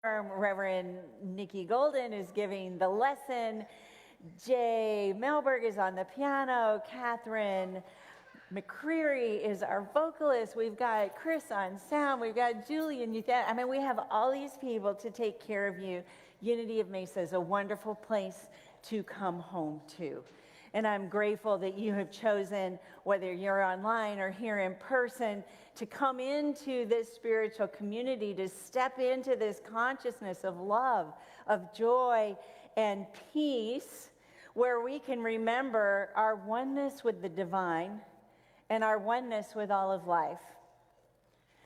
Reverend Nickie Golden is giving the lesson. Jay Melberg is on the piano. Catherine McCreary is our vocalist. We've got Chris on sound. We've got Julie and Youth. I mean, we have all these people to take care of you. Unity of Mesa is a wonderful place to come home to. And I'm grateful that you have chosen, whether you're online or here in person, to come into this spiritual community, to step into this consciousness of love, of joy, and peace, where we can remember our oneness with the divine and our oneness with all of life.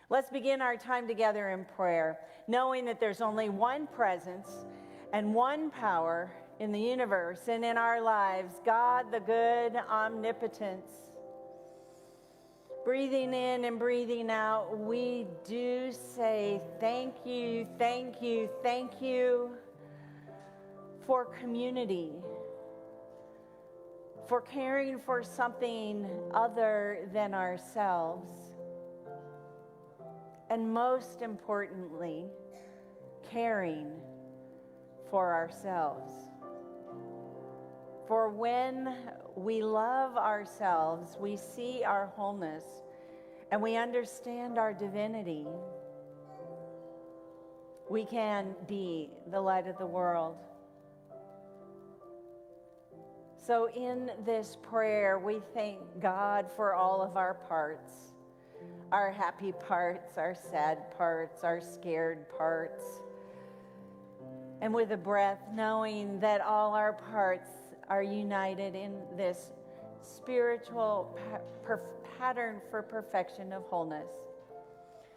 Let's begin our time together in prayer, knowing that there's only one presence and one power in the universe and in our lives, God, the good omnipotence. Breathing in and breathing out, we do say thank you, thank you, thank you for community, for caring for something other than ourselves, and most importantly, caring for ourselves. For when we love ourselves, we see our wholeness and we understand our divinity. We can be the light of the world. So in this prayer, we thank God for all of our parts, our happy parts, our sad parts, our scared parts. And with a breath, knowing that all our parts are united in this spiritual pattern for perfection of wholeness.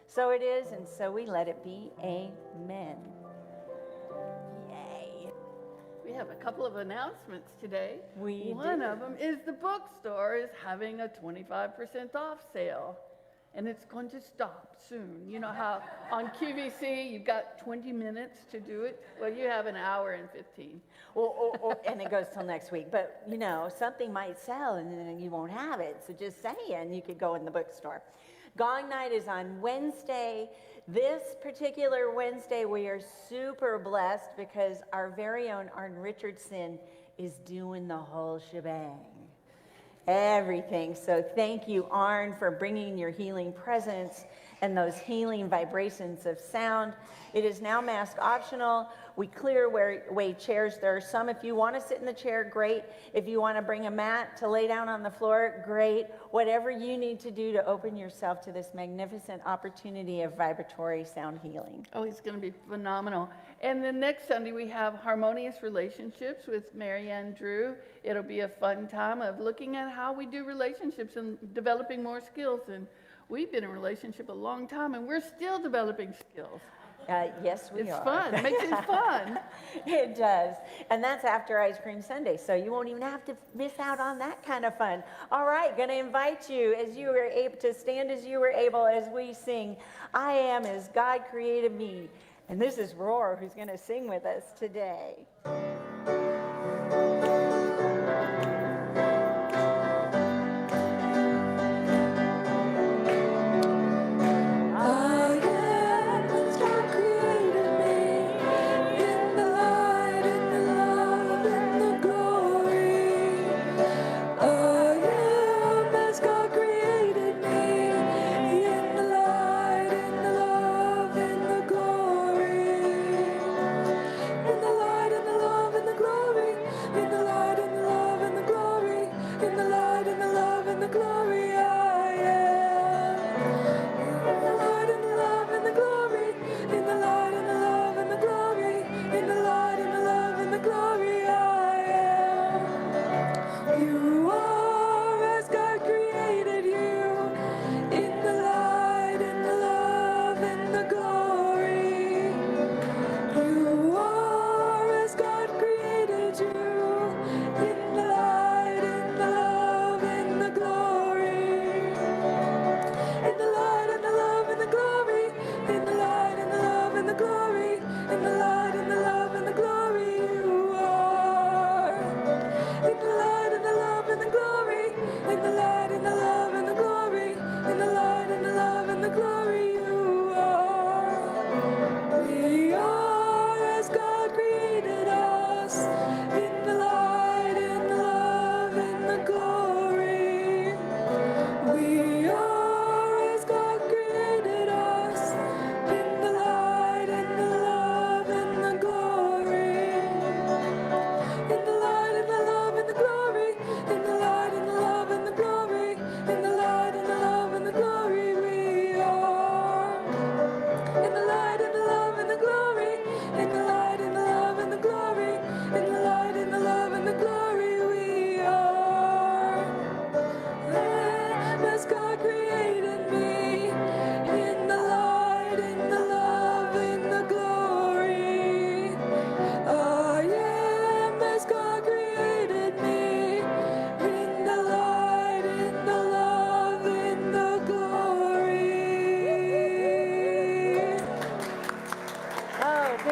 So it is, and so we let it be. Amen. Yay. We have a couple of announcements today. One of them is the bookstore is having a 25% off sale. And it's going to stop soon. You know how on QVC you've got 20 minutes to do it? Well, you have an hour and 15. And it goes till next week. But, you know, something might sell and then you won't have it. So just saying, you could go in the bookstore. Gong Night is on Wednesday. This particular Wednesday, we are super blessed because our very own Arn Richardson is doing the whole shebang. Everything. So thank you, Arn, for bringing your healing presence and those healing vibrations of sound. It is now mask optional. We clear away chairs. There are some, if you want to sit in the chair, great. If you want to bring a mat to lay down on the floor, great. Whatever you need to do to open yourself to this magnificent opportunity of vibratory sound healing. Oh, it's going to be phenomenal. And then next Sunday we have Harmonious Relationships with Marianne Drew. It'll be a fun time of looking at how we do relationships and developing more skills. And we've been in a relationship a long time and we're still developing skills. Yes, we are. It's fun. It makes it fun. It does. And that's after Ice Cream Sunday, so you won't even have to miss out on that kind of fun. All right, going to invite you as you were able to stand as you were able as we sing, I am as God created me. And this is Roar who's going to sing with us today. In the light and the love.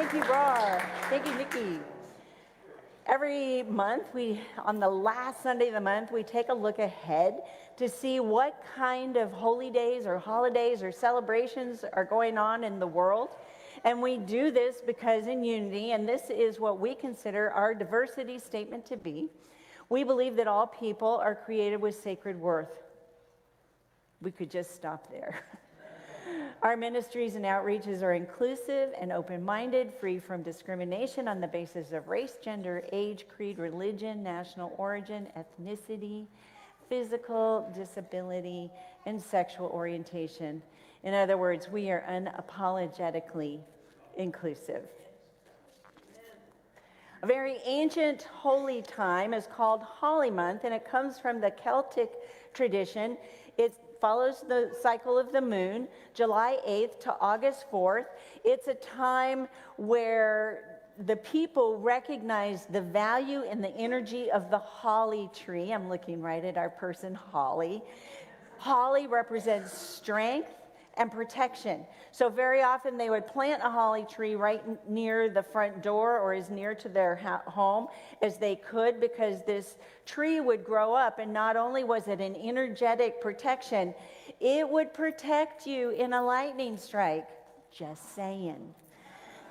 Thank you, Bar. Thank you, Nickie. Every month, on the last Sunday of the month, we take a look ahead to see what kind of holy days or holidays or celebrations are going on in the world. And we do this because in unity, and this is what we consider our diversity statement to be, we believe that all people are created with sacred worth. We could just stop there. Our ministries and outreaches are inclusive and open-minded, free from discrimination on the basis of race, gender, age, creed, religion, national origin, ethnicity, physical disability, and sexual orientation. In other words, we are unapologetically inclusive. A very ancient holy time is called Holly Month, and it comes from the Celtic tradition. It follows the cycle of the moon, July 8th to August 4th. It's a time where the people recognize the value and the energy of the holly tree. I'm looking right at our person, Holly. Holly represents strength and protection. So very often they would plant a holly tree right near the front door or as near to their home as they could, because this tree would grow up, and not only was it an energetic protection, it would protect you in a lightning strike. Just saying.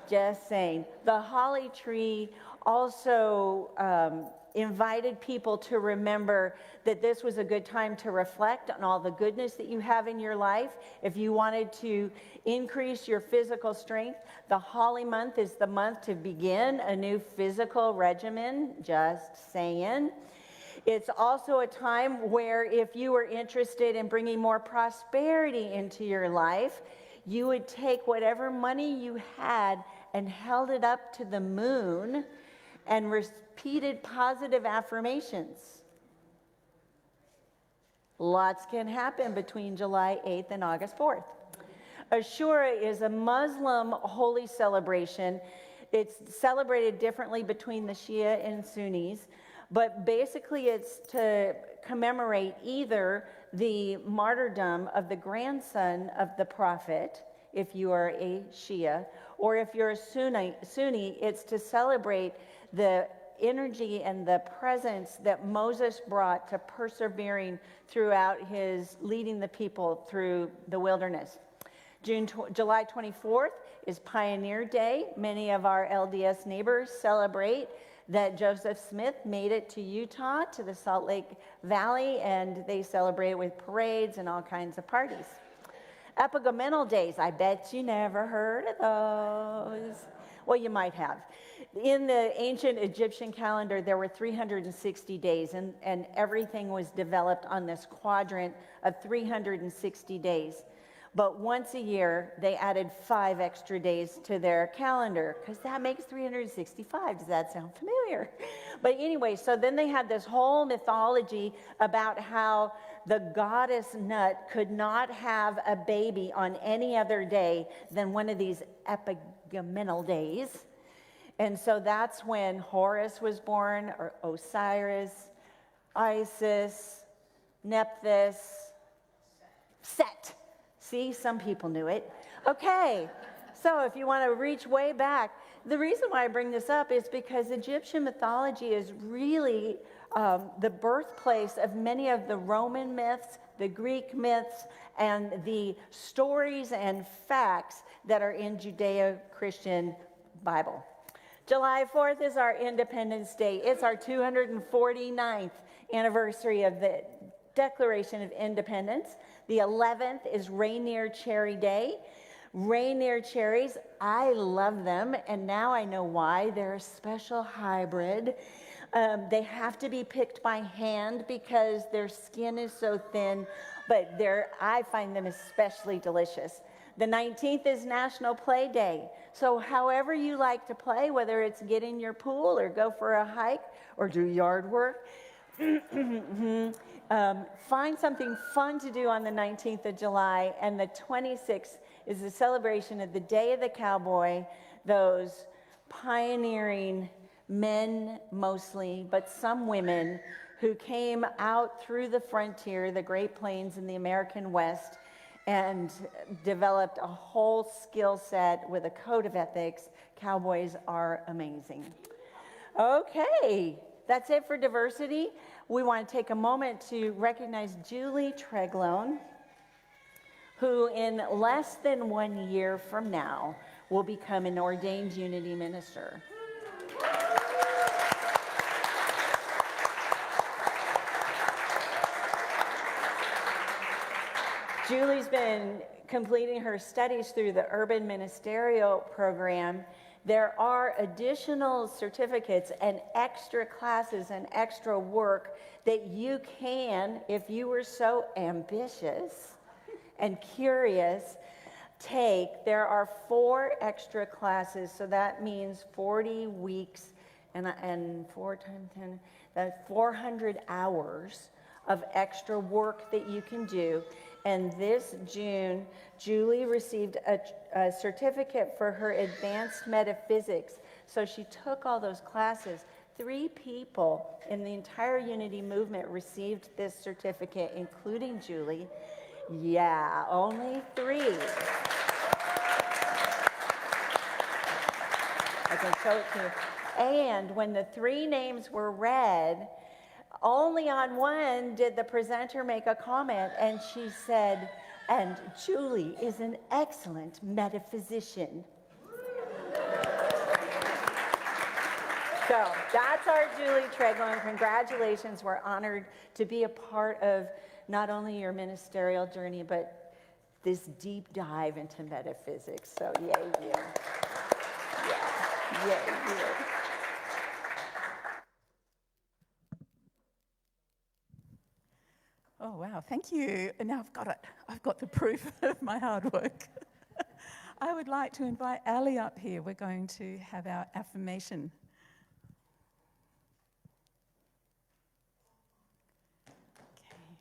Just saying. The holly tree also invited people to remember that this was a good time to reflect on all the goodness that you have in your life. If you wanted to increase your physical strength, the Holly Month is the month to begin a new physical regimen. Just saying. It's also a time where if you were interested in bringing more prosperity into your life, you would take whatever money you had and held it up to the moon and repeated positive affirmations. Lots can happen between July 8th and August 4th. Ashura is a Muslim holy celebration. It's celebrated differently between the Shia and Sunnis, but basically it's to commemorate either the martyrdom of the grandson of the prophet, if you are a Shia, or if you're a Sunni, it's to celebrate the energy and the presence that Moses brought to persevering throughout his leading the people through the wilderness. July 24th is Pioneer Day. Many of our LDS neighbors celebrate that Joseph Smith made it to Utah, to the Salt Lake Valley, and they celebrate it with parades and all kinds of parties. Epagomenal days, I bet you never heard of those. Well, you might have. In the ancient Egyptian calendar, there were 360 days, and everything was developed on this quadrant of 360 days. But once a year, they added 5 extra days to their calendar, because that makes 365. Does that sound familiar? But anyway, so then they had this whole mythology about how the goddess Nut could not have a baby on any other day than one of these epagomenal days. And so that's when Horus was born, or Osiris, Isis, Nephthys, Set. See, some people knew it. Okay, so if you want to reach way back, the reason why I bring this up is because Egyptian mythology is really the birthplace of many of the Roman myths, the Greek myths, and the stories and facts that are in Judeo-Christian Bible. July 4th is our Independence Day. It's our 249th anniversary of the Declaration of Independence. The 11th is Rainier Cherry Day. Rainier cherries, I love them, and now I know why. They're a special hybrid. They have to be picked by hand because their skin is so thin, but I find them especially delicious. The 19th is National Play Day. So however you like to play, whether it's get in your pool or go for a hike or do yard work, find something fun to do on the 19th of July, and the 26th is the celebration of the Day of the Cowboy, those pioneering men mostly, but some women who came out through the frontier, the Great Plains and the American West, and developed a whole skill set with a code of ethics, Cowboys are amazing. Okay, that's it for diversity. We want to take a moment to recognize Julie Treglone, who in less than 1 year from now will become an ordained Unity minister. Julie's been completing her studies through the Urban Ministerial Program. There are additional certificates and extra classes and extra work that you can, if you were so ambitious and curious, take. There are 4 extra classes, so that means 40 weeks and 4 times 10, that's 400 hours of extra work that you can do. And this June, Julie received a certificate for her advanced metaphysics. So she took all those classes. 3 people in the entire Unity movement received this certificate, including Julie. Yeah, only 3. I can show it to you. And when the 3 names were read, only on one did the presenter make a comment, and she said, "And Julie is an excellent metaphysician." So that's our Julie Treglone. Congratulations. We're honored to be a part of not only your ministerial journey, but this deep dive into metaphysics. So yay you. Yeah, yay you. Oh, wow, thank you. And now I've got it. I've got the proof of my hard work. I would like to invite Ali up here. We're going to have our affirmation. Okay.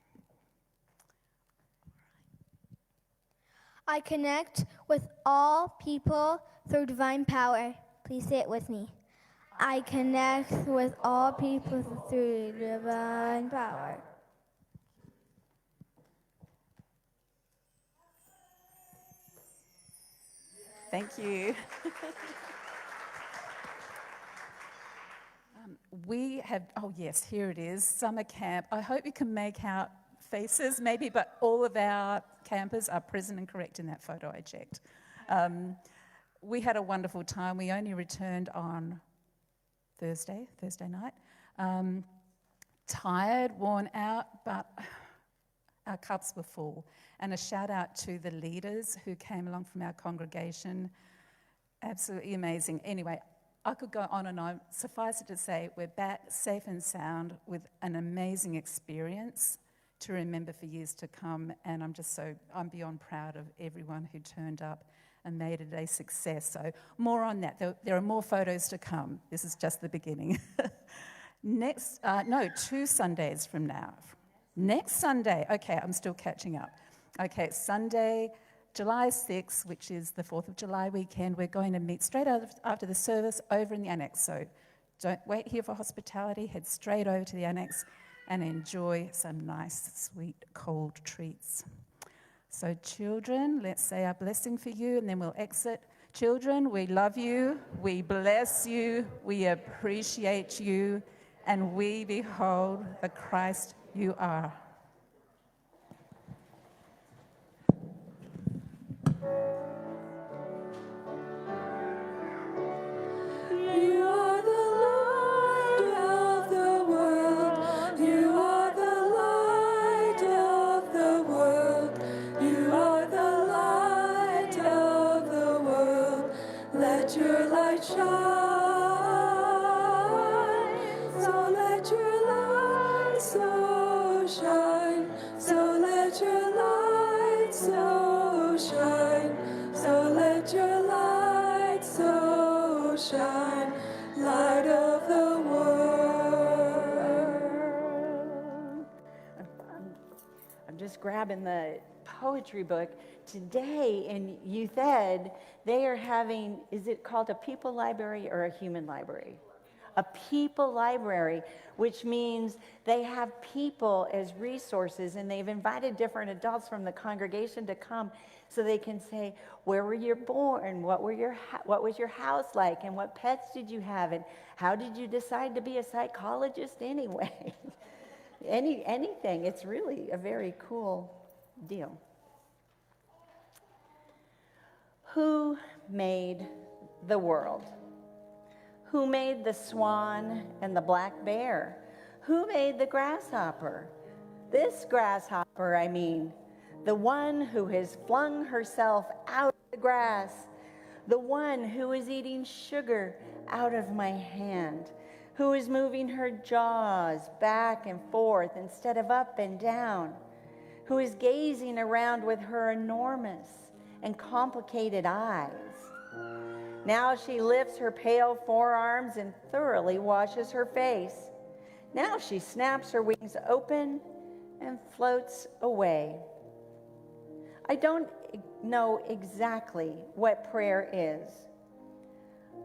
I connect with all people through divine power. Please say it with me. I connect with all people through divine power. Thank you. We have, oh yes, here it is, summer camp. I hope you can make out faces maybe, but all of our campers are present and correct in that photo I checked. We had a wonderful time. We only returned on Thursday night. Tired, worn out, but our cups were full. And a shout out to the leaders who came along from our congregation. Absolutely amazing. Anyway, I could go on and on. Suffice it to say, we're back safe and sound with an amazing experience to remember for years to come. And I'm beyond proud of everyone who turned up and made it a success. So more on that. There are more photos to come. This is just the beginning. 2 Sundays from now. Next Sunday, okay, I'm still catching up. Okay, Sunday, July 6th, which is the 4th of July weekend, we're going to meet straight after the service over in the annex. So don't wait here for hospitality, head straight over to the annex and enjoy some nice, sweet, cold treats. So children, let's say our blessing for you and then we'll exit. Children, we love you, we bless you, we appreciate you, and we behold the Christ you are. You are the light of the world. You are the light of the world. You are the light of the world. Let your light shine. So let your light so shine. So let your light so shine. So let your light so shine. Light of the world. I'm just grabbing the poetry book. Today in Youth Ed, they are having, is it called a people library or a human library? a people library, which means they have people as resources, and they've invited different adults from the congregation to come so they can say, where were you born? What was your house like? And what pets did you have? And how did you decide to be a psychologist anyway? Anything. It's really a very cool deal. Who made the world? Who made the swan and the black bear? Who made the grasshopper? This grasshopper, I mean, the one who has flung herself out of the grass, the one who is eating sugar out of my hand, who is moving her jaws back and forth instead of up and down, who is gazing around with her enormous and complicated eyes. Now she lifts her pale forearms and thoroughly washes her face. Now she snaps her wings open and floats away. I don't know exactly what prayer is.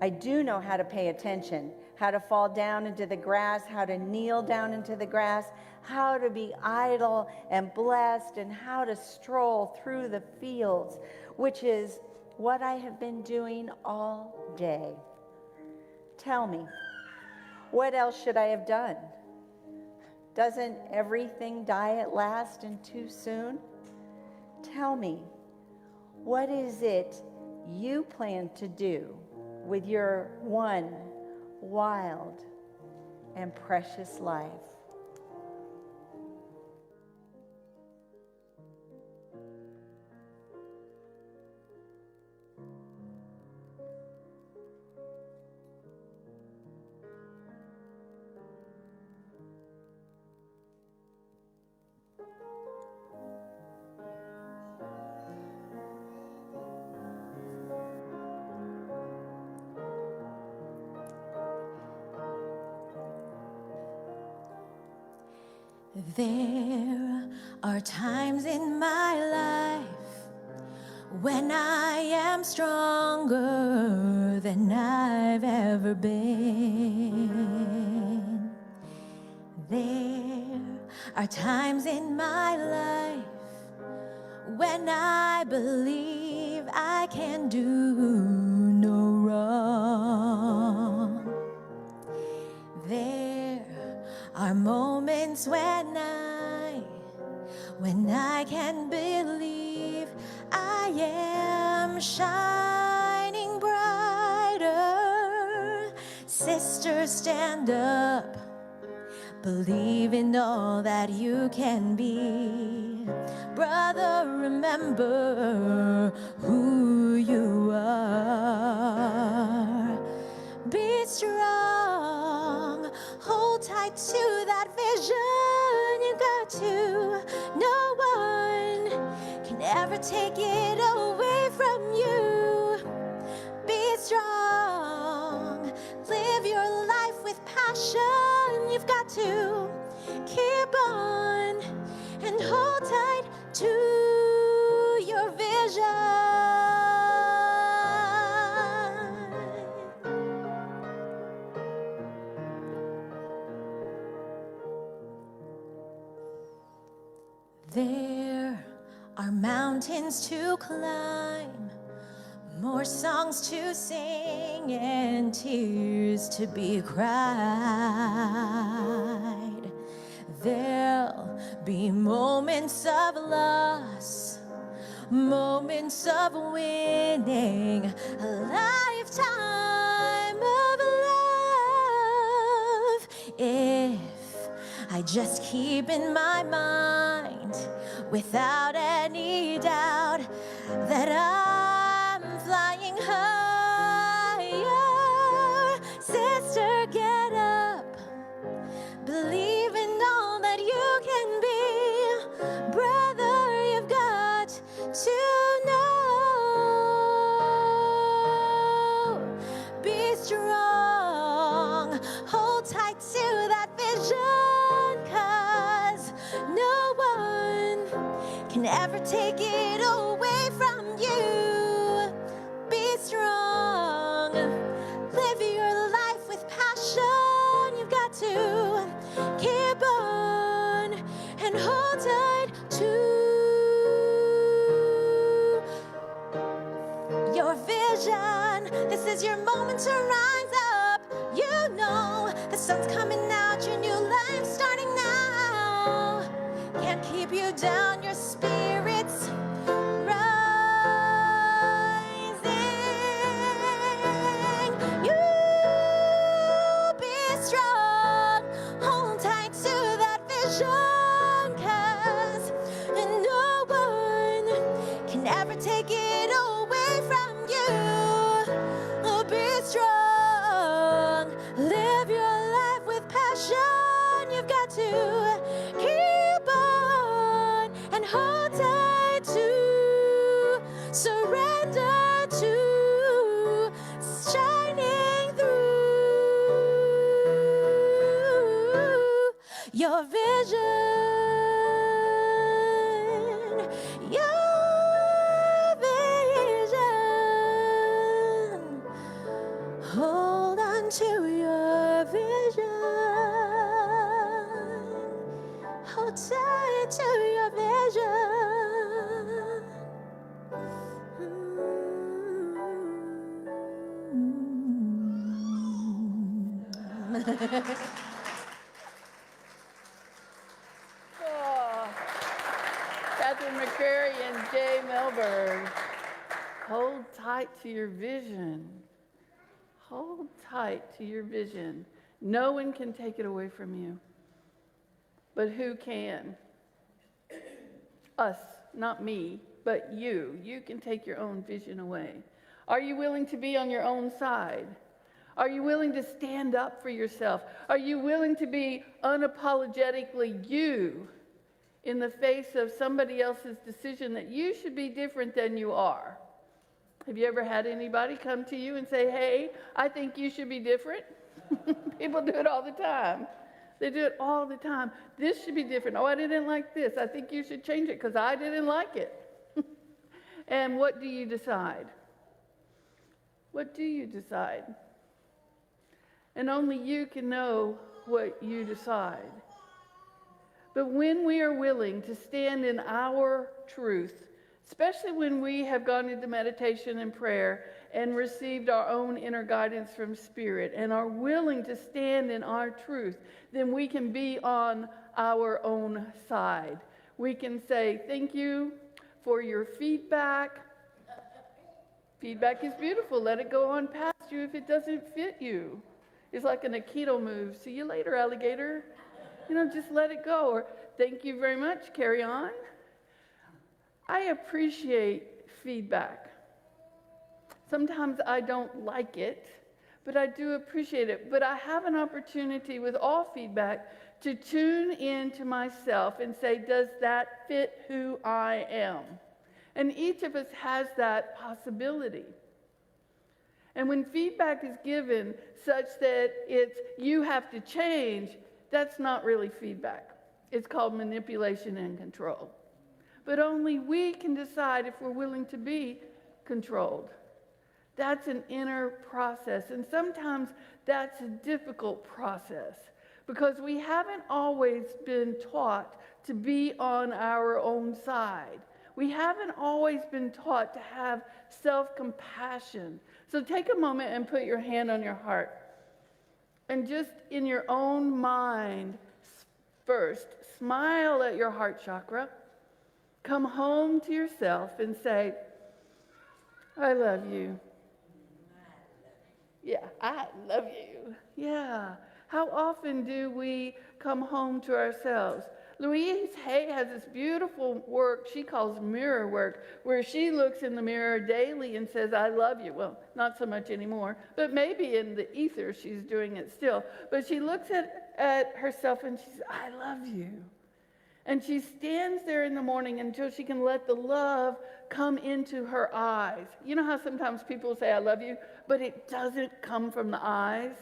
I do know how to pay attention, how to fall down into the grass, how to kneel down into the grass, how to be idle and blessed, and how to stroll through the fields, which is what I have been doing all day. Tell me, what else should I have done? Doesn't everything die at last and too soon? Tell me, what is it you plan to do with your one wild and precious life? There are times in my life when I am stronger than I've ever been. There are times in my life when I believe I can do no wrong. There are moments when I can believe I am shining brighter. Sister, stand up, believe in all that you can be. Brother, remember who you are. Be strong, hold tight to that vision you got to. No one can ever take it away from you. Be strong, live your life with passion. You've got to keep on and hold tight to your vision. There are mountains to climb, more songs to sing, and tears to be cried. There'll be moments of loss, moments of winning, a lifetime of love. If I just keep in my mind, without any doubt, that I'm flying higher. Sister, get up, believe in all that you can be. Brother, you've got to know. Be strong, hold tight to that vision, 'cause no one can ever take it away from you. Be strong, live your life with passion. and hold tight to your vision. This is your moment to rise up. You know the sun's coming out, your new life starting now. Can't keep you down, your spirit's rising. You be strong, hold tight to that vision, 'cause no one can ever take it away from you. Oh, be strong, live your life with passion. You've got to keep on and hold tight to, surrender to, shining through your vision, your vision. Hold on to your vision. Hold tight to your vision. Oh, Catherine McCrary and Jay Melberg. Hold tight to your vision. Hold tight to your vision. No one can take it away from you. But who can? Us, not me, but you. You can take your own vision away. Are you willing to be on your own side? Are you willing to stand up for yourself? Are you willing to be unapologetically you in the face of somebody else's decision that you should be different than you are? Have you ever had anybody come to you and say, hey, I think you should be different? People do it all the time. They do it all the time. This should be different. Oh, I didn't like this. I think you should change it because I didn't like it. And what do you decide? What do you decide? And only you can know what you decide. But when we are willing to stand in our truth, especially when we have gone into meditation and prayer and received our own inner guidance from Spirit and are willing to stand in our truth, then we can be on our own side. We can say, thank you for your feedback. Feedback is beautiful. Let it go on past you if it doesn't fit you. It's like an Aikido move. See you later, alligator. Just let it go. Or thank you very much. Carry on. I appreciate feedback. Sometimes I don't like it, but I do appreciate it. But I have an opportunity with all feedback to tune into myself and say, does that fit who I am? And each of us has that possibility. And when feedback is given such that it's you have to change, that's not really feedback. It's called manipulation and control. But only we can decide if we're willing to be controlled. That's an inner process. And sometimes that's a difficult process because we haven't always been taught to be on our own side. We haven't always been taught to have self-compassion. So take a moment and put your hand on your heart. And just in your own mind, first, smile at your heart chakra. Come home to yourself and say, I love you. Yeah, I love you. Yeah. How often do we come home to ourselves? Louise Hay has this beautiful work she calls mirror work, where she looks in the mirror daily and says, I love you. Well, not so much anymore, but maybe in the ether she's doing it still. But she looks at herself and she says, I love you. And she stands there in the morning until she can let the love come into her eyes. You know how sometimes people say, I love you, but it doesn't come from the eyes?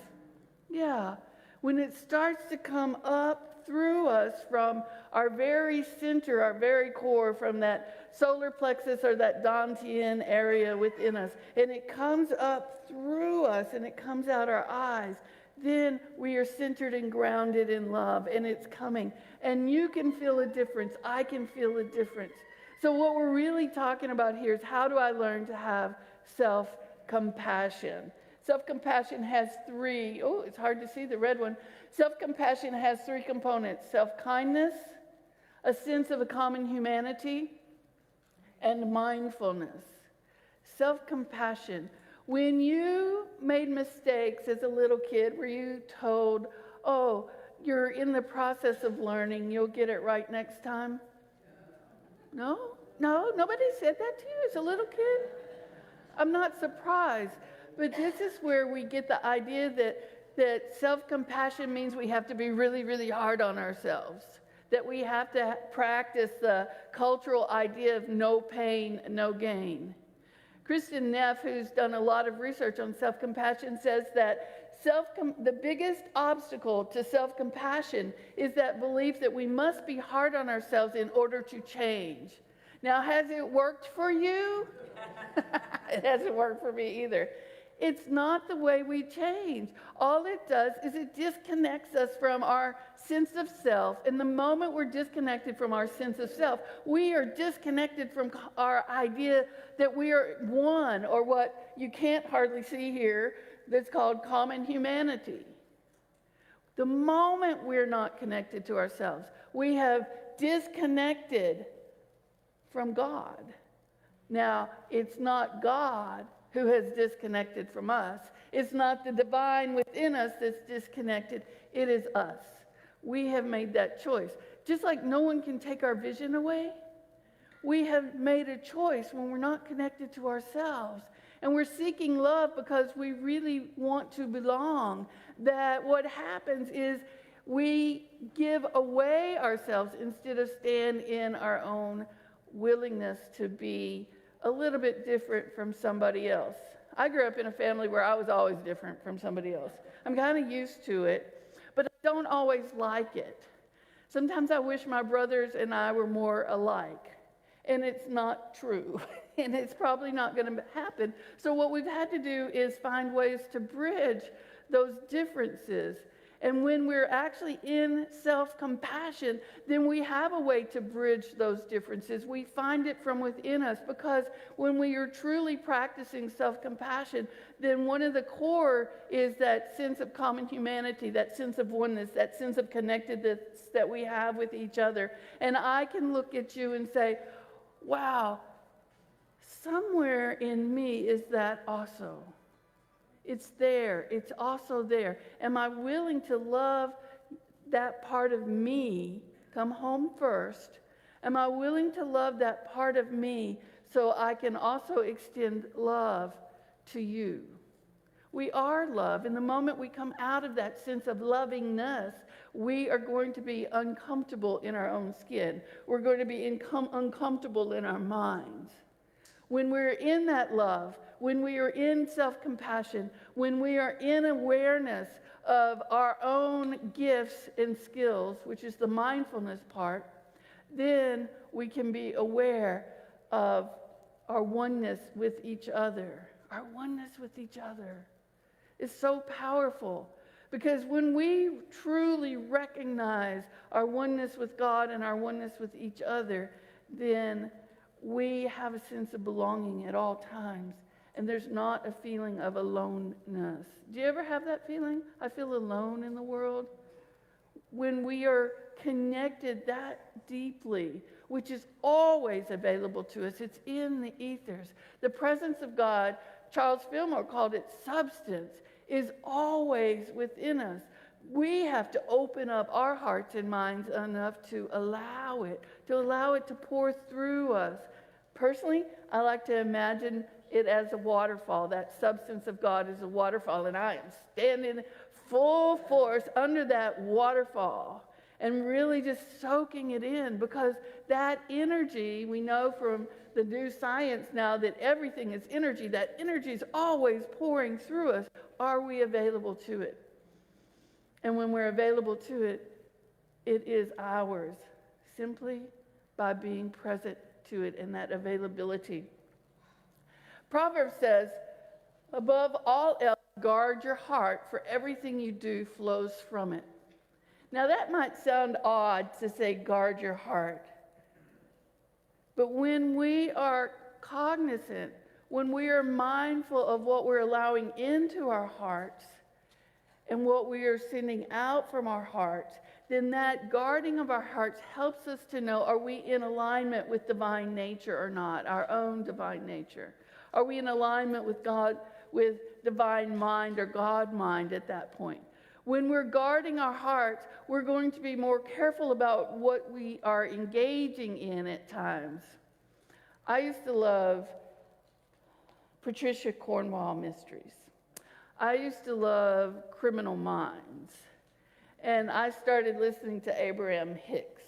Yeah. When it starts to come up through us from our very center, our very core, from that solar plexus or that Dantian area within us, and it comes up through us and it comes out our eyes, then we are centered and grounded in love, and it's coming. And you can feel a difference. I can feel a difference. So what we're really talking about here is, how do I learn to have self-compassion? Self-compassion has three, it's hard to see the red one. Self-compassion has three components: self-kindness, a sense of a common humanity, and mindfulness. Self-compassion. When you made mistakes as a little kid, were you told, oh, you're in the process of learning, you'll get it right next time? No, nobody said that to you as a little kid? I'm not surprised. But this is where we get the idea that self-compassion means we have to be really, really hard on ourselves. That we have to practice the cultural idea of no pain, no gain. Kristen Neff, who's done a lot of research on self-compassion, says that the biggest obstacle to self-compassion is that belief that we must be hard on ourselves in order to change. Now, has it worked for you? It hasn't worked for me either. It's not the way we change. All it does is it disconnects us from our sense of self. And the moment we're disconnected from our sense of self, we are disconnected from our idea that we are one, or what you can't hardly see here, that's called common humanity. The moment we're not connected to ourselves, we have disconnected from God. Now, it's not God who has disconnected from us. It's not the divine within us that's disconnected. It is us. We have made that choice. Just like no one can take our vision away, we have made a choice when we're not connected to ourselves. And we're seeking love because we really want to belong. That what happens is we give away ourselves instead of stand in our own willingness to be a little bit different from somebody else. I grew up in a family where I was always different from somebody else. I'm kind of used to it, but I don't always like it. Sometimes I wish my brothers and I were more alike, and it's not true, and it's probably not going to happen. So what we've had to do is find ways to bridge those differences. And when we're actually in self-compassion, then we have a way to bridge those differences. We find it from within us, because when we are truly practicing self-compassion, then one of the core is that sense of common humanity, that sense of oneness, that sense of connectedness that we have with each other. And I can look at you and say, wow, somewhere in me is that also. It's there. It's also there. Am I willing to love that part of me? Come home first. Am I willing to love that part of me so I can also extend love to you? We are love. And the moment we come out of that sense of lovingness, we are going to be uncomfortable in our own skin. We're going to be uncomfortable in our minds. When we're in that love, when we are in self-compassion, when we are in awareness of our own gifts and skills, which is the mindfulness part, then we can be aware of our oneness with each other. Our oneness with each other is so powerful, because when we truly recognize our oneness with God and our oneness with each other, then we have a sense of belonging at all times. And there's not a feeling of aloneness. Do you ever have that feeling? I feel alone in the world. When we are connected that deeply, which is always available to us, it's in the ethers. The presence of God, Charles Fillmore called it substance, is always within us. We have to open up our hearts and minds enough to allow it to pour through us. Personally, I like to imagine it as a waterfall. That substance of God is a waterfall, and I am standing full force under that waterfall and really just soaking it in, because that energy, we know from the new science now that everything is energy. That energy is always pouring through us. Are we available to it? And when we're available to it, it is ours simply by being present to it and that availability. Proverbs says, above all else, guard your heart, for everything you do flows from it. Now that might sound odd to say guard your heart, but when we are cognizant, when we are mindful of what we're allowing into our hearts and what we are sending out from our hearts, then that guarding of our hearts helps us to know, are we in alignment with divine nature or not, our own divine nature? Are we in alignment with God, with divine mind or God mind at that point? When we're guarding our hearts, we're going to be more careful about what we are engaging in at times. I used to love Patricia Cornwall mysteries. I used to love Criminal Minds. And I started listening to Abraham Hicks.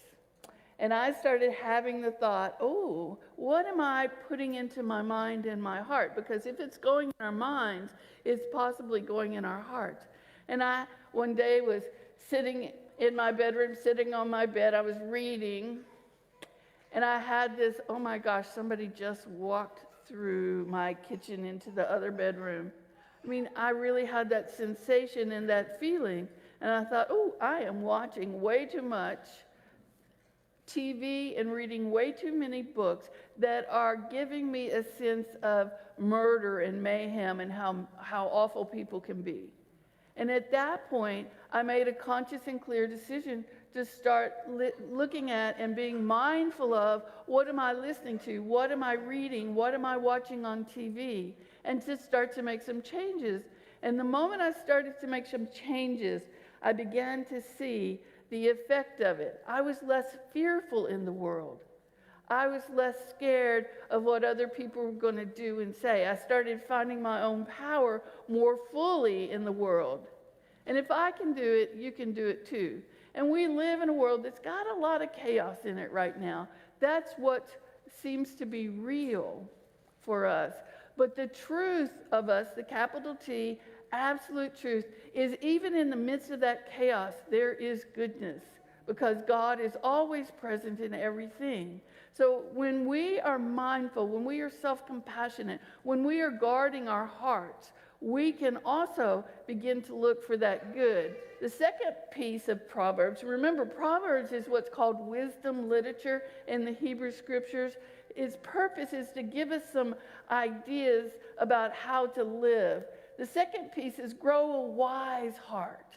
And I started having the thought, oh, what am I putting into my mind and my heart? Because if it's going in our minds, it's possibly going in our hearts. And I, one day, was sitting in my bedroom, sitting on my bed. I was reading. And I had this, oh my gosh, somebody just walked through my kitchen into the other bedroom. I mean, I really had that sensation and that feeling. And I thought, oh, I am watching way too much TV and reading way too many books that are giving me a sense of murder and mayhem and how awful people can be. And at that point, I made a conscious and clear decision to start looking at and being mindful of, what am I listening to? What am I reading? What am I watching on TV? And to start to make some changes. And the moment I started to make some changes, I began to see the effect of it. I was less fearful in the world. I was less scared of what other people were going to do and say. I started finding my own power more fully in the world. And if I can do it, you can do it too. And we live in a world that's got a lot of chaos in it right now. That's what seems to be real for us. But the truth of us, the capital T, absolute truth, is even in the midst of that chaos, there is goodness, because God is always present in everything. So when we are mindful, when we are self-compassionate, when we are guarding our hearts, we can also begin to look for that good. The second piece of Proverbs, remember, Proverbs is what's called wisdom literature in the Hebrew Scriptures. Its purpose is to give us some ideas about how to live. The second piece is grow a wise heart.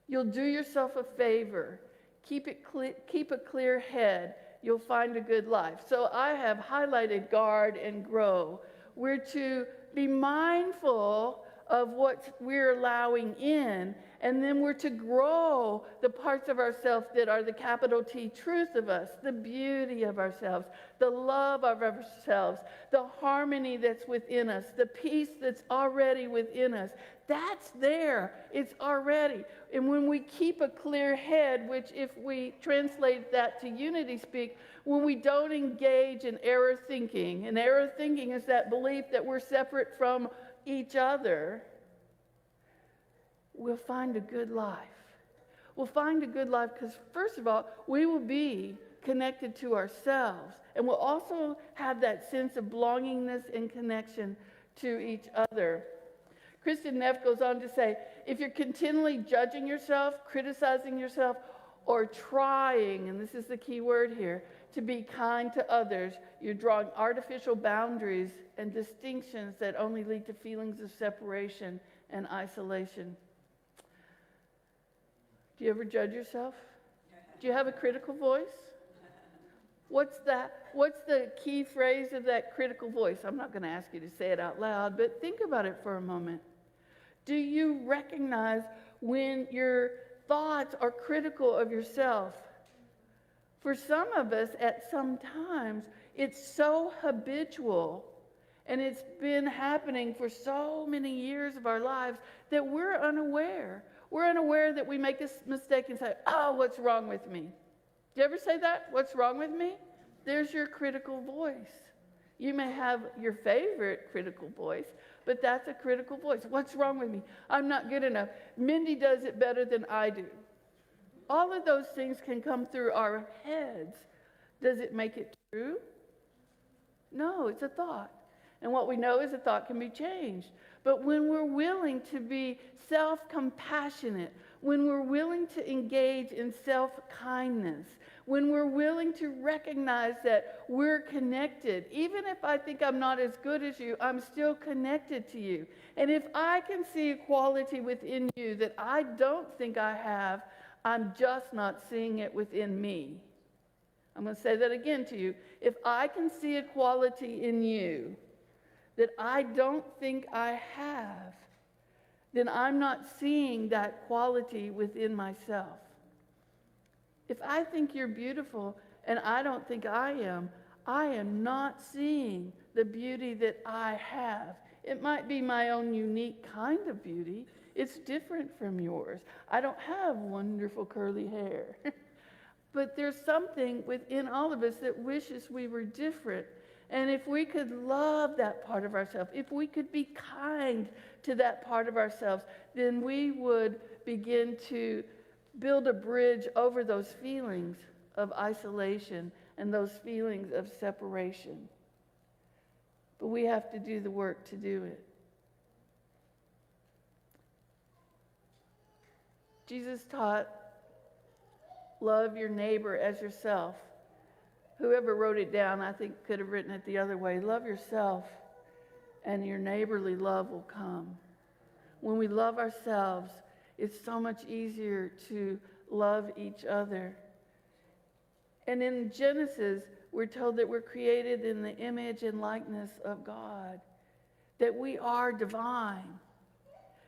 You'll do yourself a favor. Keep a clear head. You'll find a good life. So I have highlighted guard and grow. We're to be mindful of what we're allowing in, and then we're to grow the parts of ourselves that are the capital T truth of us, the beauty of ourselves, the love of ourselves, the harmony that's within us, the peace that's already within us. That's there. It's already. And when we keep a clear head, which if we translate that to unity speak, when we don't engage in error thinking, and error thinking is that belief that we're separate from each other, we'll find a good life. We'll find a good life because, first of all, we will be connected to ourselves, and we'll also have that sense of belongingness and connection to each other. Kristen Neff goes on to say, if you're continually judging yourself, criticizing yourself, or trying, and this is the key word here, to be kind to others, you're drawing artificial boundaries and distinctions that only lead to feelings of separation and isolation. Do you ever judge yourself? Do you have a critical voice? What's the key phrase of that critical voice? I'm not going to ask you to say it out loud, but think about it for a moment. Do you recognize when your thoughts are critical of yourself? For some of us, at some times, it's so habitual, and it's been happening for so many years of our lives that we're unaware. We're unaware that we make a mistake and say, oh, what's wrong with me? Do you ever say that? What's wrong with me? There's your critical voice. You may have your favorite critical voice, but that's a critical voice. What's wrong with me? I'm not good enough. Mindy does it better than I do. All of those things can come through our heads. Does it make it true? No, it's a thought. And what we know is a thought can be changed. But when we're willing to be self-compassionate, when we're willing to engage in self-kindness, when we're willing to recognize that we're connected, even if I think I'm not as good as you, I'm still connected to you. And if I can see a quality within you that I don't think I have, I'm just not seeing it within me. I'm going to say that again to you. If I can see a quality in you that I don't think I have, then I'm not seeing that quality within myself. If I think you're beautiful and I don't think I am not seeing the beauty that I have. It might be my own unique kind of beauty. It's different from yours. I don't have wonderful curly hair. But there's something within all of us that wishes we were different. And if we could love that part of ourselves, if we could be kind to that part of ourselves, then we would begin to build a bridge over those feelings of isolation and those feelings of separation. But we have to do the work to do it. Jesus taught, love your neighbor as yourself. Whoever wrote it down, I think, could have written it the other way. Love yourself, and your neighborly love will come. When we love ourselves, it's so much easier to love each other. And in Genesis, we're told that we're created in the image and likeness of God, that we are divine.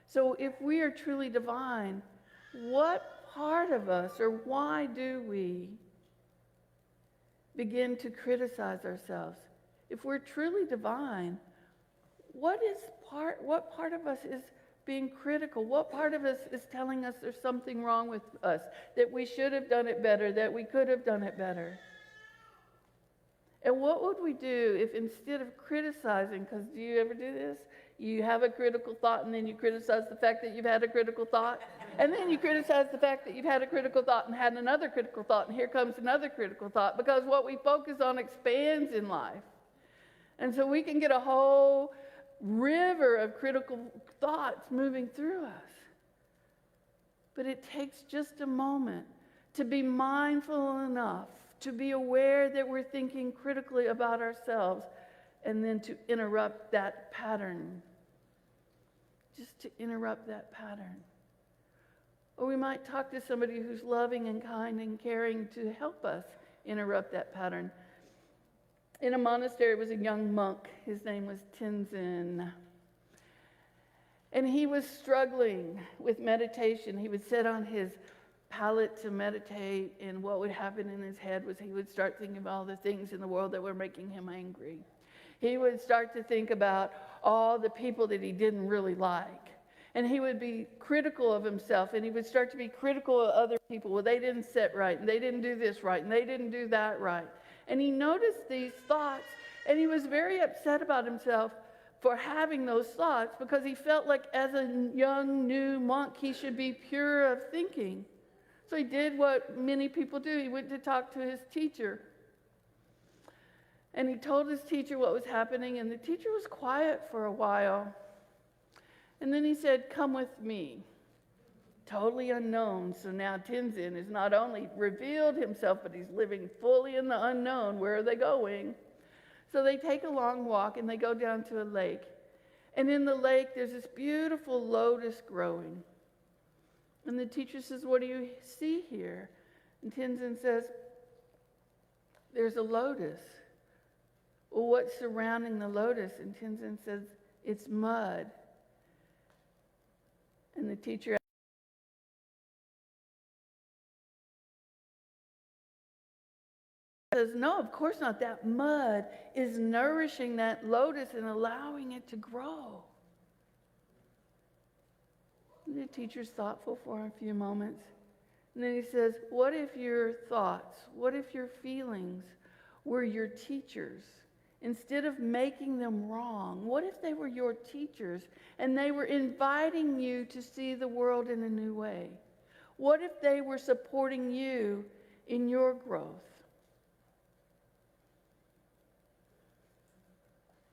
So if we are truly divine, what part of us, or why do we begin to criticize ourselves? If we're truly divine, what part of us is being critical? What part of us is telling us there's something wrong with us, that we should have done it better, that we could have done it better? And what would we do if instead of criticizing, because do you ever do this? You have a critical thought and then you criticize the fact that you've had a critical thought. And then you criticize the fact that you've had a critical thought and had another critical thought, and here comes another critical thought, because what we focus on expands in life. And so we can get a whole river of critical thoughts moving through us. But it takes just a moment to be mindful enough to be aware that we're thinking critically about ourselves, and then to interrupt that pattern. Just to interrupt that pattern. Or we might talk to somebody who's loving and kind and caring to help us interrupt that pattern. In a monastery was a young monk. His name was Tenzin. And he was struggling with meditation. He would sit on his pallet to meditate, and what would happen in his head was he would start thinking of all the things in the world that were making him angry. He would start to think about all the people that he didn't really like. And he would be critical of himself, and he would start to be critical of other people. Well, they didn't sit right, and they didn't do this right, and they didn't do that right. And he noticed these thoughts, and he was very upset about himself for having those thoughts, because he felt like as a young, new monk, he should be pure of thinking. So he did what many people do. He went to talk to his teacher. And he told his teacher what was happening, and the teacher was quiet for a while. And then he said, "Come with me." Totally unknown. So now Tenzin has not only revealed himself, but he's living fully in the unknown. Where are they going? So they take a long walk, and they go down to a lake. And in the lake, there's this beautiful lotus growing. And the teacher says, "What do you see here?" And Tenzin says, "There's a lotus." "Well, what's surrounding the lotus?" And Tenzin says, "It's mud." And the teacher says, "No, of course not. That mud is nourishing that lotus and allowing it to grow." And the teacher's thoughtful for a few moments. And then he says, "What if your thoughts, what if your feelings were your teachers? Instead of making them wrong, what if they were your teachers and they were inviting you to see the world in a new way? What if they were supporting you in your growth?"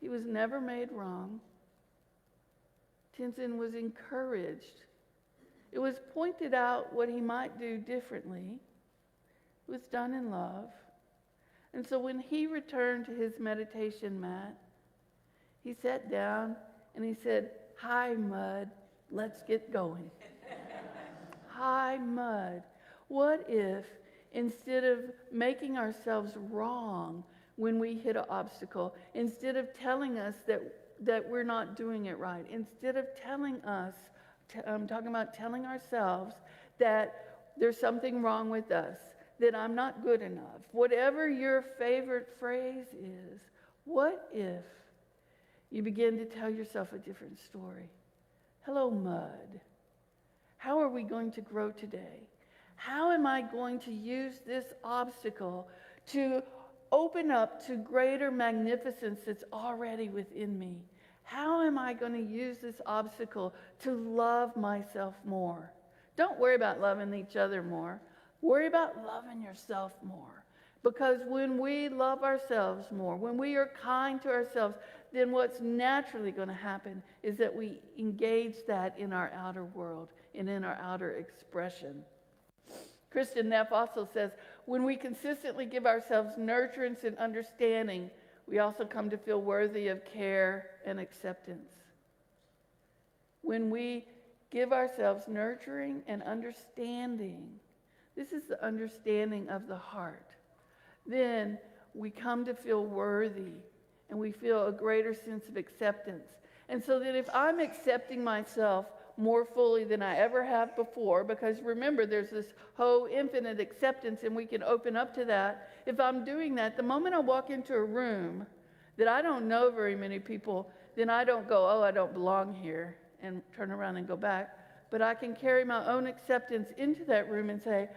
He was never made wrong. Tenzin was encouraged. It was pointed out what he might do differently. It was done in love. And so when he returned to his meditation mat, he sat down and he said, "Hi, Mud, let's get going." Hi, Mud. What if instead of making ourselves wrong when we hit an obstacle, instead of telling us that we're not doing it right, instead of telling us, I'm talking about telling ourselves that there's something wrong with us, that I'm not good enough, whatever your favorite phrase is, what if you begin to tell yourself a different story? Hello, Mud. How are we going to grow today? How am I going to use this obstacle to open up to greater magnificence that's already within me? How am I going to use this obstacle to love myself more? Don't worry about loving each other more. Worry about loving yourself more. Because when we love ourselves more, when we are kind to ourselves, then what's naturally going to happen is that we engage that in our outer world and in our outer expression. Kristen Neff also says, when we consistently give ourselves nurturance and understanding, we also come to feel worthy of care and acceptance. When we give ourselves nurturing and understanding, this is the understanding of the heart, then we come to feel worthy and we feel a greater sense of acceptance. And so that if I'm accepting myself more fully than I ever have before, because remember, there's this whole infinite acceptance and we can open up to that. If I'm doing that, the moment I walk into a room that I don't know very many people, then I don't go, "Oh, I don't belong here," and turn around and go back. But I can carry my own acceptance into that room and say,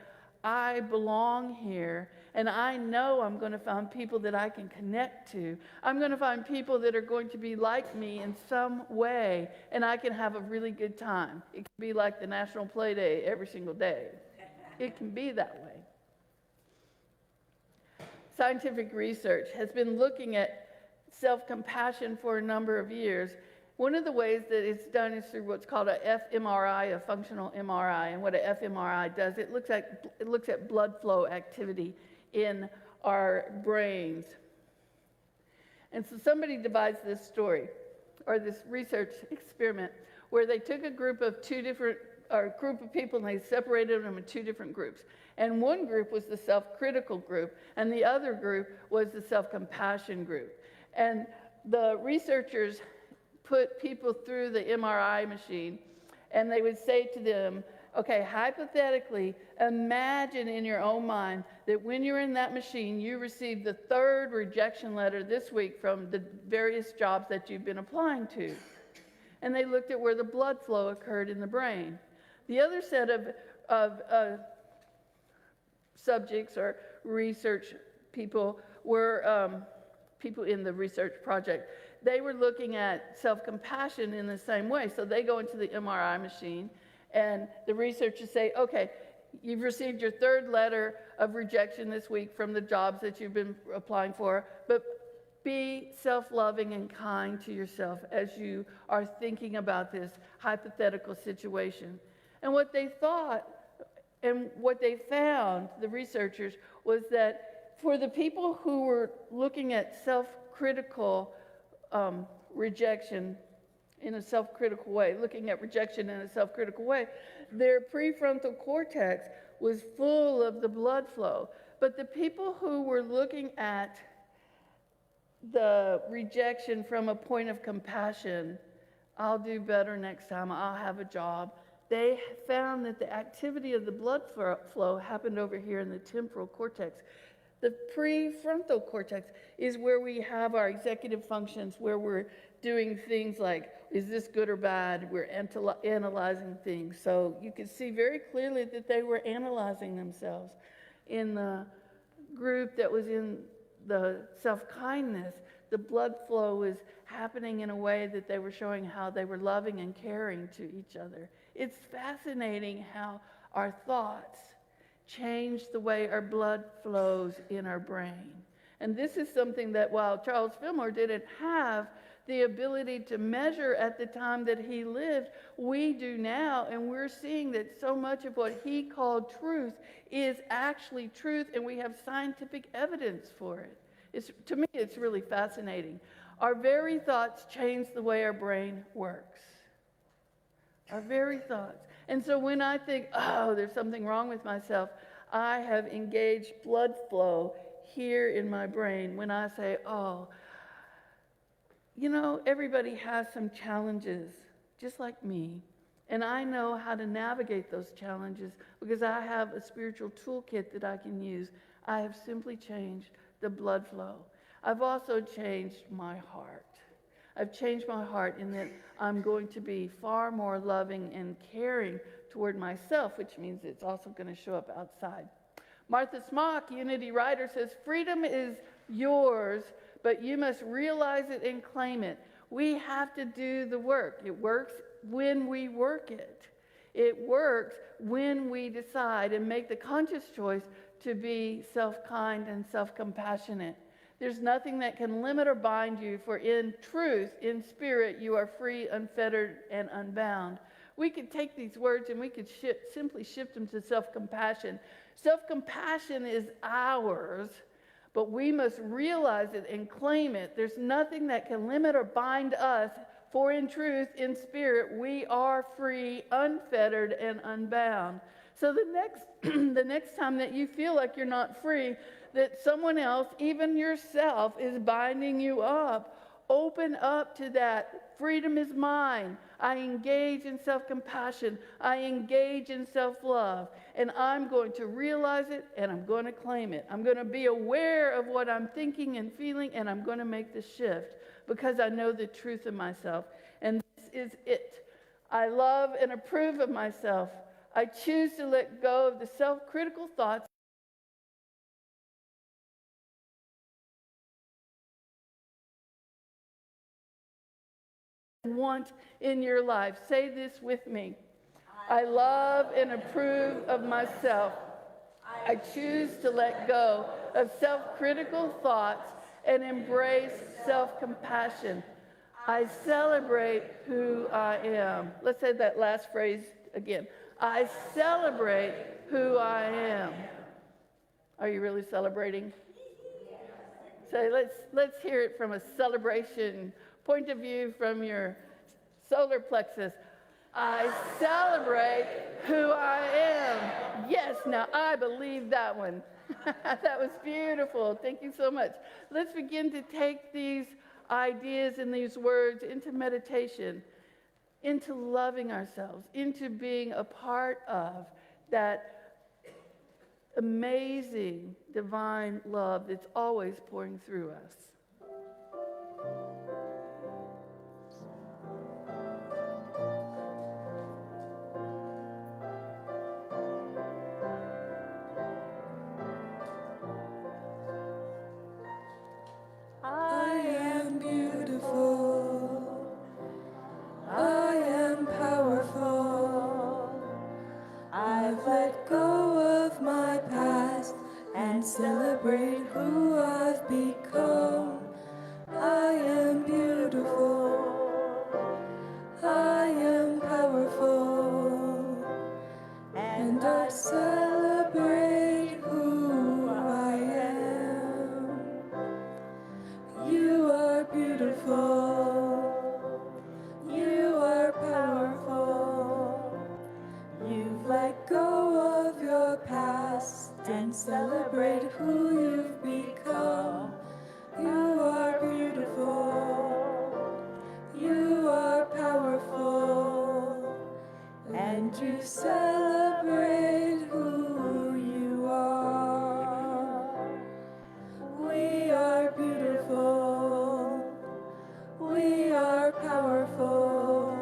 "I belong here, and I know I'm going to find people that I can connect to. I'm going to find people that are going to be like me in some way, and I can have a really good time." It can be like the National Play Day every single day. It can be that way. Scientific research has been looking at self-compassion for a number of years. One of the ways that it's done is through what's called a fMRI, a functional MRI. And what a fMRI does, it looks at blood flow activity in our brains. And so somebody devised this story, or this research experiment, where they took a group of people and they separated them in two different groups. And one group was the self-critical group, and the other group was the self-compassion group. And the researchers put people through the MRI machine, and they would say to them, "Okay, hypothetically, imagine in your own mind that when you're in that machine, you received the third rejection letter this week from the various jobs that you've been applying to." And they looked at where the blood flow occurred in the brain. The other set of subjects or research people were people in the research project. They were looking at self-compassion in the same way. So they go into the MRI machine, and the researchers say, "Okay, you've received your third letter of rejection this week from the jobs that you've been applying for, but be self-loving and kind to yourself as you are thinking about this hypothetical situation." And what they thought and what they found, the researchers, was that for the people who were looking at self-critical rejection in a self-critical way, looking at rejection in a self-critical way, their prefrontal cortex was full of the blood flow. But the people who were looking at the rejection from a point of compassion, "I'll do better next time, I'll have a job," they found that the activity of the blood flow happened over here in the temporal cortex. The prefrontal cortex is where we have our executive functions, where we're doing things like, is this good or bad? We're analyzing things. So you could see very clearly that they were analyzing themselves. In the group that was in the self-kindness, the blood flow was happening in a way that they were showing how they were loving and caring to each other. It's fascinating how our thoughts change the way our blood flows in our brain. And this is something that while Charles Fillmore didn't have the ability to measure at the time that he lived. We do now, and we're seeing that so much of what he called truth is actually truth, and we have scientific evidence for it. To me, it's really fascinating. Our very thoughts change the way our brain works. Our very thoughts. And so when I think, oh, there's something wrong with myself, I have engaged blood flow here in my brain. When I say, oh, you know, everybody has some challenges, just like me. And I know how to navigate those challenges because I have a spiritual toolkit that I can use. I have simply changed the blood flow. I've also changed my heart. I've changed my heart in that I'm going to be far more loving and caring toward myself, which means it's also going to show up outside. Martha Smock, Unity Writer, says, freedom is yours, but you must realize it and claim it. We have to do the work. It works when we work it. It works when we decide and make the conscious choice to be self-kind and self-compassionate. There's nothing that can limit or bind you, for in truth, in spirit, you are free, unfettered, and unbound. We could take these words and we could simply shift them to self-compassion. Self-compassion is ours, but we must realize it and claim it. There's nothing that can limit or bind us, for in truth, in spirit, we are free, unfettered, and unbound. So the next time that you feel like you're not free, that someone else, even yourself, is binding you up, open up to that. Freedom is mine. I engage in self-compassion. I engage in self-love. And I'm going to realize it, and I'm going to claim it. I'm going to be aware of what I'm thinking and feeling, and I'm going to make the shift because I know the truth of myself. And this is it. I love and approve of myself. I choose to let go of the self-critical thoughts you want in your life. Say this with me. I love and approve of myself. I choose to let go of self-critical thoughts and embrace self-compassion. I celebrate who I am. Let's say that last phrase again. I celebrate who I am. Are you really celebrating? So let's hear it from a celebration point of view from your solar plexus. I celebrate who I am. Yes, now I believe that one. That was beautiful. Thank you so much. Let's begin to take these ideas and these words into meditation, into loving ourselves, into being a part of that amazing divine love that's always pouring through us. I am beautiful. I am powerful. I've let go of my past and celebrate who I've become. I am beautiful. I am powerful. And I celebrate who I am. You are beautiful. You are powerful. You've let go of your past and celebrate who you've become. You are beautiful. You are powerful. And you celebrate who you are. We are beautiful. We are powerful.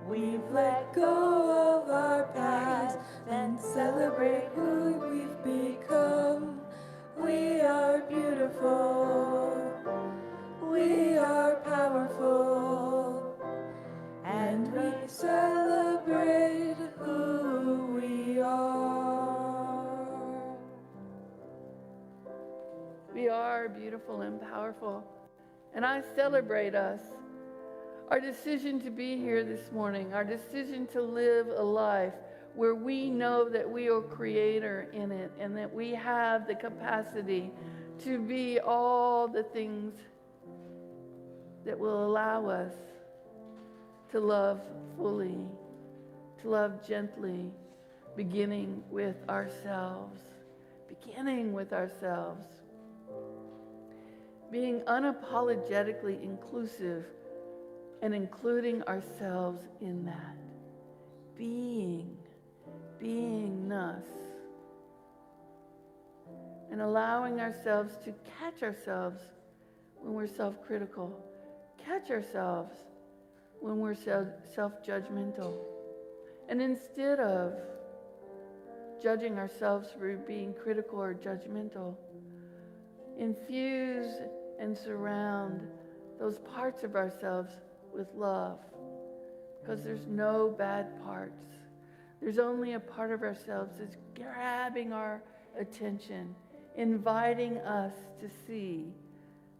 We've let go of our past and celebrate who we've become. We are beautiful. We are powerful. And we celebrate who we are. We are beautiful and powerful. And I celebrate us. Our decision to be here this morning, our decision to live a life where we know that we are creator in it and that we have the capacity to be all the things that will allow us to love fully, to love gently, beginning with ourselves. Beginning with ourselves. Being unapologetically inclusive and including ourselves in that. Beingness. And allowing ourselves to catch ourselves when we're self-critical. Catch ourselves when we're self-judgmental. And instead of judging ourselves for being critical or judgmental, infuse and surround those parts of ourselves with love. Because there's no bad parts. There's only a part of ourselves that's grabbing our attention, inviting us to see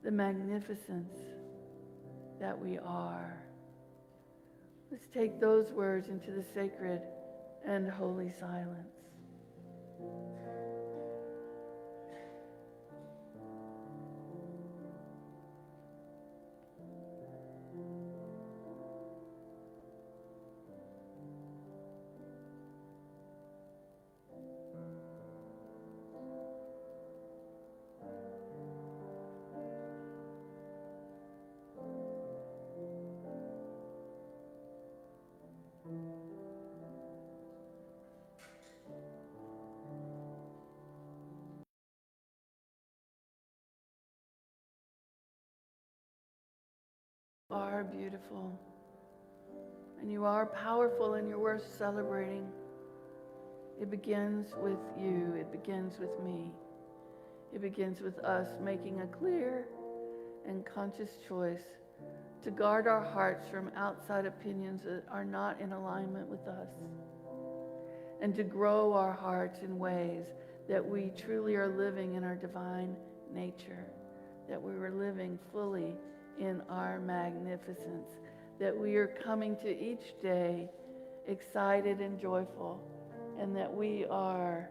the magnificence that we are. Let's take those words into the sacred and holy silence. You are beautiful, and you are powerful, and you're worth celebrating. It begins with you. It begins with me. It begins with us making a clear and conscious choice to guard our hearts from outside opinions that are not in alignment with us, and to grow our hearts in ways that we truly are living in our divine nature, that we were living fully in our magnificence, that we are coming to each day excited and joyful, and that we are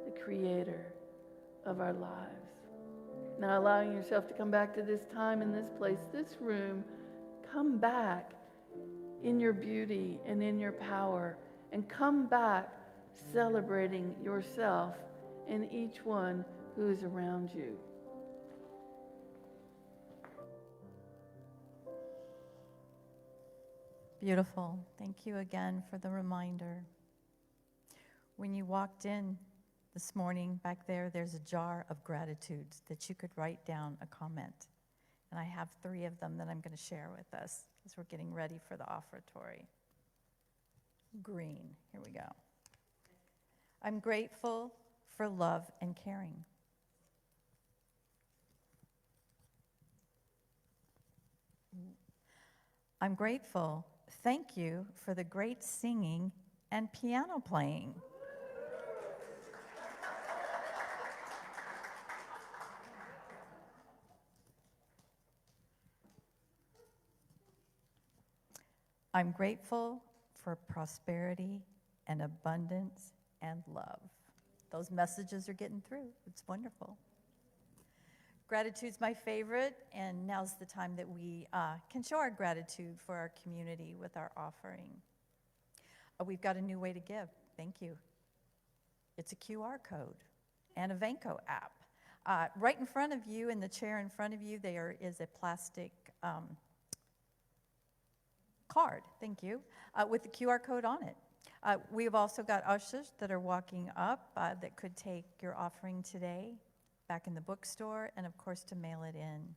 the creator of our lives. Now allowing yourself to come back to this time and this place, this room, come back in your beauty and in your power, and come back celebrating yourself and each one who is around you. Beautiful. Thank you again for the reminder. When you walked in this morning, back there, there's a jar of gratitudes that you could write down a comment. And I have 3 of them that I'm going to share with us as we're getting ready for the offertory. Green. Here we go. I'm grateful for love and caring. I'm grateful. Thank you for the great singing and piano playing. I'm grateful for prosperity and abundance and love. Those messages are getting through. It's wonderful. Gratitude's my favorite, and now's the time that we can show our gratitude for our community with our offering. We've got a new way to give. Thank you. It's a QR code and a Vanco app. Right in front of you, in the chair in front of you, there is a plastic card, thank you, with the QR code on it. We've also got ushers that are walking up that could take your offering today, back in the bookstore, and of course to mail it in.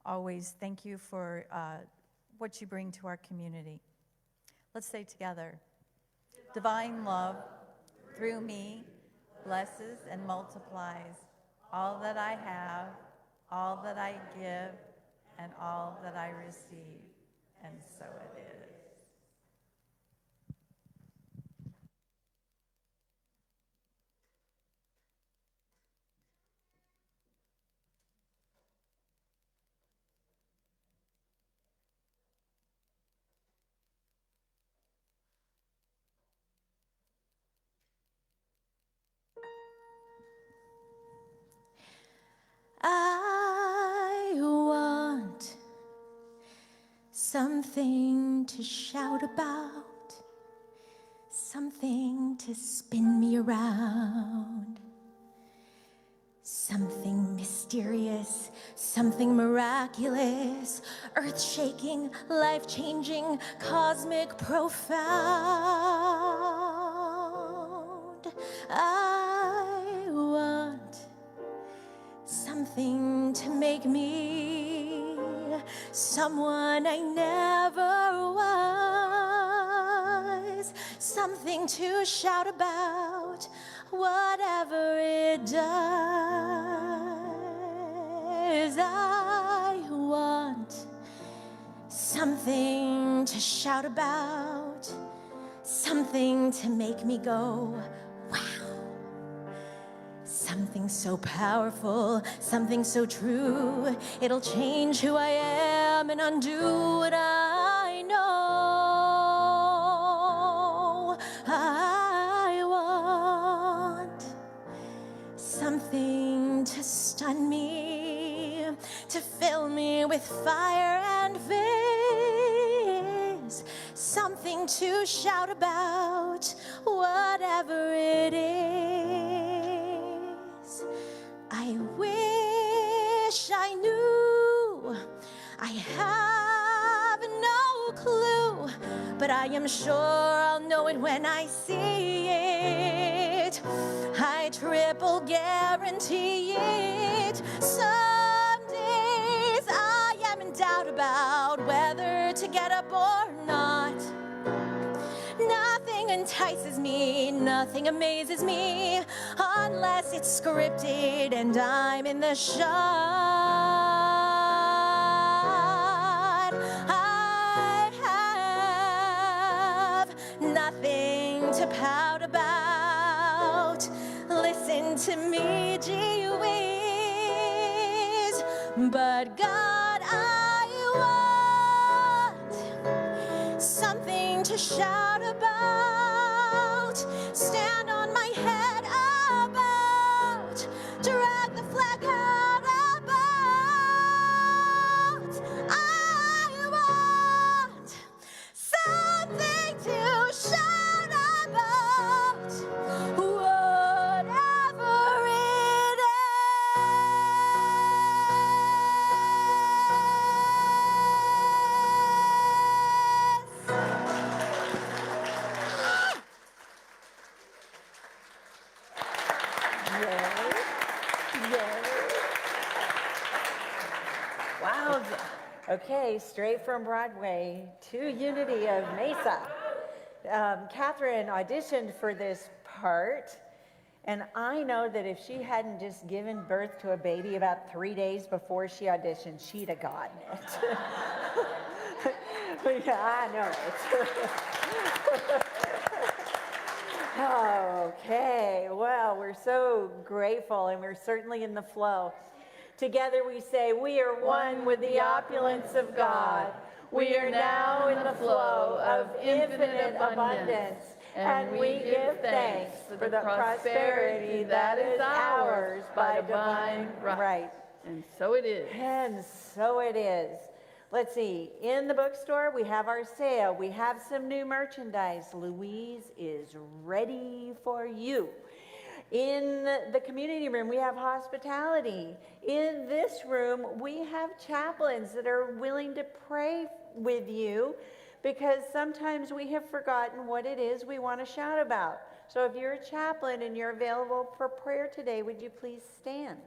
Always thank you for what you bring to our community. Let's say together, divine love through me blesses and multiplies all that I have, all that I give, and all that I receive. And so it is. I want something to shout about, something to spin me around, something mysterious, something miraculous, earth-shaking, life-changing, cosmic, profound. I want something to make me someone I never was, something to shout about, whatever it does. I want something to shout about, something to make me go, wow. Something so powerful, something so true, it'll change who I am and undo what I know. I want something to stun me, to fill me with fire and viz, something to shout about, whatever it is. I wish I knew. I have no clue, but I am sure I'll know it when I see it. I triple guarantee it. Some days I am in doubt about whether to get up or not. Nothing entices me, nothing amazes me, unless it's scripted and I'm in the shot. I have nothing to pout about. Listen to me, gee whiz, but God, I want something to shout about, stand on my head about, drag the flag out about. I want something to shout about, whatever it Wow. Okay, straight from Broadway to Unity of Mesa. Catherine auditioned for this part, and I know that if she hadn't just given birth to a baby about 3 days before she auditioned, she'd have gotten it. Yeah, I know it. Okay, well, we're so grateful, and we're certainly in the flow. Together we say, we are one with the opulence of God. We are now in the flow of infinite abundance, and we give thanks for the prosperity that is ours by divine right. And so it is. And so it is. Let's see, in the bookstore, we have our sale. We have some new merchandise. Louise is ready for you. In the community room, we have hospitality. In this room, we have chaplains that are willing to pray with you, because sometimes we have forgotten what it is we want to shout about. So if you're a chaplain and you're available for prayer today, would you please stand?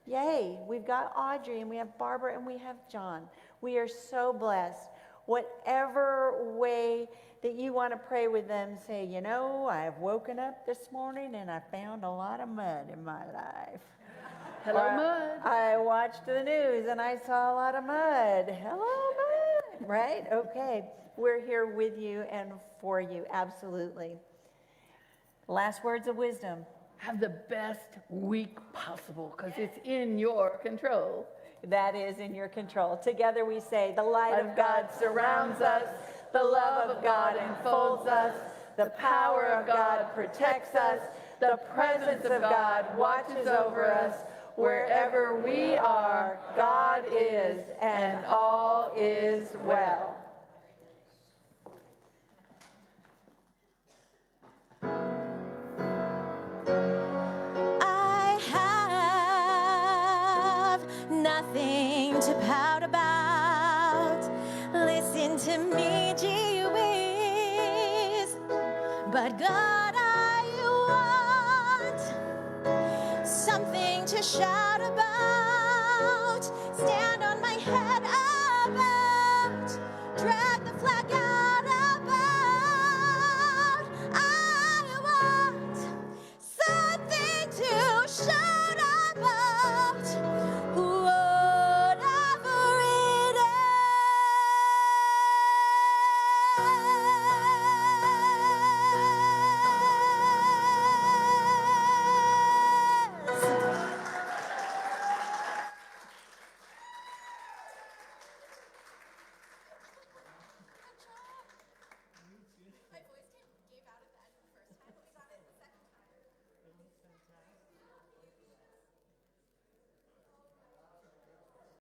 Yay, we've got Audrey and we have Barbara and we have John. We are so blessed. Whatever way that you want to pray with them, say, you know, I've woken up this morning and I found a lot of mud in my life. Hello, Or, mud. I watched the news and I saw a lot of mud. Hello, mud. Right? Okay. We're here with you and for you. Absolutely. Last words of wisdom. Have the best week possible, because it's in your control. That is in your control. Together we say, the light of God surrounds us, the love of God enfolds us, the power of God protects us, the presence of God watches over us. Wherever we are, God is, and all is well. I have nothing to pout about. Listen to me, gee whiz. But God, I want something to shout about.